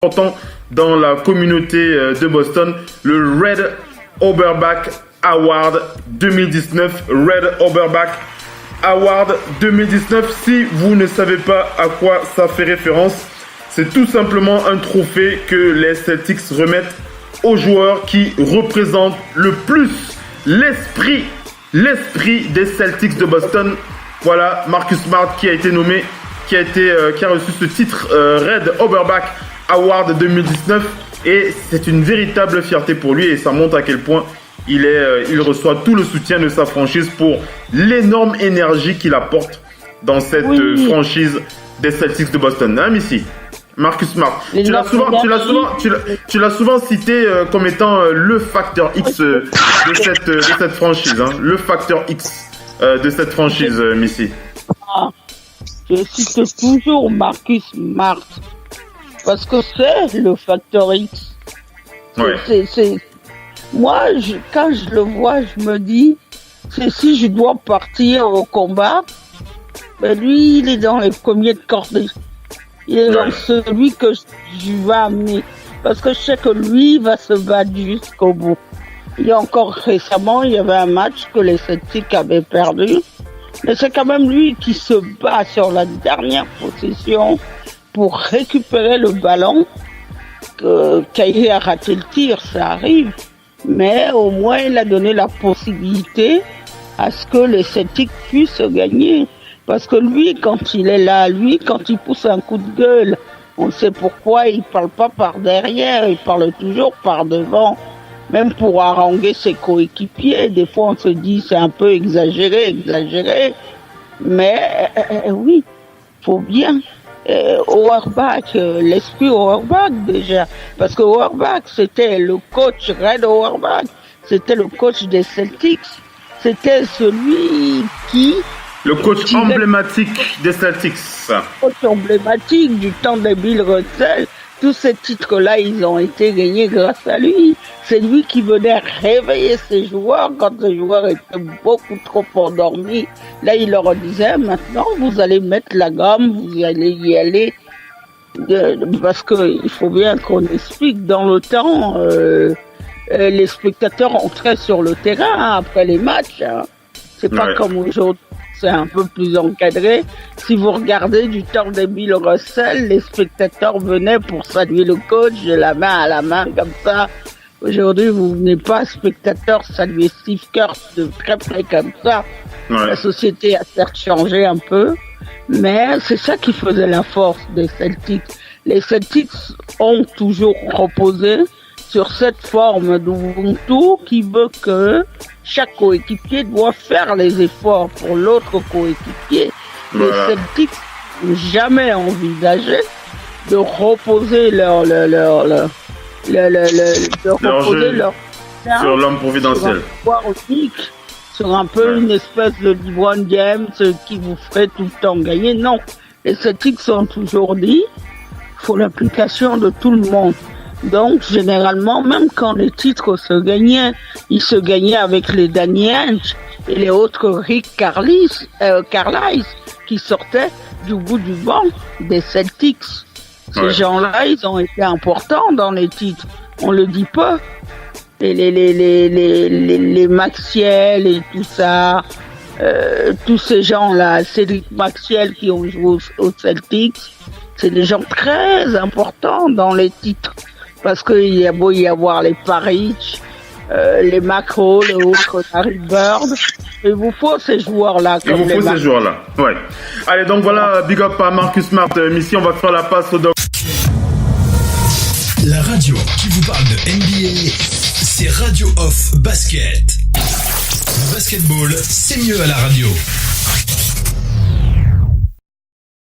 important dans la communauté de Boston, le Red Auerbach Award 2019. Red Auerbach Award 2019. Si vous ne savez pas à quoi ça fait référence, c'est tout simplement un trophée que les Celtics remettent aux joueurs qui représentent le plus l'esprit des Celtics de Boston. Voilà, Marcus Smart qui a été nommé, qui a reçu ce titre Red Auerbach Award 2019, et c'est une véritable fierté pour lui, et ça montre à quel point il reçoit tout le soutien de sa franchise pour l'énorme énergie qu'il apporte dans cette franchise des Celtics de Boston. Hein, Missy? Marcus Smart. Tu l'as souvent cité comme étant le facteur X de cette franchise. Hein, le facteur X de cette franchise, Missy. Je cite toujours Marcus Smart parce que c'est le facteur X. Ouais. Moi, quand je le vois, je me dis, si je dois partir au combat, ben lui, il est dans les premiers de cordée. Il est dans celui que je vais amener. Parce que je sais que lui va se battre jusqu'au bout. Il y a encore récemment, il y avait un match que les Celtics avaient perdu. Mais c'est quand même lui qui se bat sur la dernière possession pour récupérer le ballon. Kyrie a raté le tir, ça arrive. Mais au moins, il a donné la possibilité à ce que les Celtics puissent gagner. Parce que lui, quand il est là, quand il pousse un coup de gueule, on sait pourquoi il parle pas par derrière, il parle toujours par devant. Même pour haranguer ses coéquipiers, des fois on se dit c'est un peu exagéré. Mais oui, faut bien. Auerbach, l'esprit Auerbach déjà. Parce que Auerbach, c'était le coach, Red Auerbach, c'était le coach des Celtics. C'était celui qui... Le coach emblématique des Celtics. Le coach emblématique du temps de Bill Russell. Tous ces titres-là, ils ont été gagnés grâce à lui. C'est lui qui venait réveiller ses joueurs quand les joueurs étaient beaucoup trop endormis. Là, il leur disait, maintenant, vous allez mettre la gamme, vous allez y aller. Parce qu'il faut bien qu'on explique, dans le temps, les spectateurs entraient sur le terrain après les matchs. Hein. C'est pas comme aujourd'hui. C'est un peu plus encadré. Si vous regardez du temps de Bill Russell, les spectateurs venaient pour saluer le coach de la main à la main comme ça. Aujourd'hui, vous venez pas spectateur saluer Steve Kerr de très près comme ça. Ouais. La société a certes changé un peu, mais c'est ça qui faisait la force des Celtics. Les Celtics ont toujours reposé sur cette forme d'Ubuntu qui veut que chaque coéquipier doit faire les efforts pour l'autre coéquipier. Les Celtics n'ont jamais envisagé de reposer leur sur l'homme providentiel. Sur un peu une espèce de LeBron James qui vous ferait tout le temps gagner. Non, les Celtics ont toujours dit, il faut l'application de tout le monde. Donc, généralement, même quand les titres se gagnaient, ils se gagnaient avec les Danny Ainge et les autres Rick Carlisle qui sortaient du bout du banc des Celtics. Ces gens-là, ils ont été importants dans les titres. On le dit pas. Et les Maxiel et tout ça, tous ces gens-là, Cédric Maxiel qui ont joué aux Celtics, c'est des gens très importants dans les titres. Parce qu'il y a beau y avoir les Parrish, les Macro, les autres Larry Bird. Il vous faut ces joueurs-là. Ouais. Allez, donc voilà, big up à Marcus Smart. Missy, on va faire la passe au doc. La radio qui vous parle de NBA, c'est Radio Off Basket. Le basketball, c'est mieux à la radio.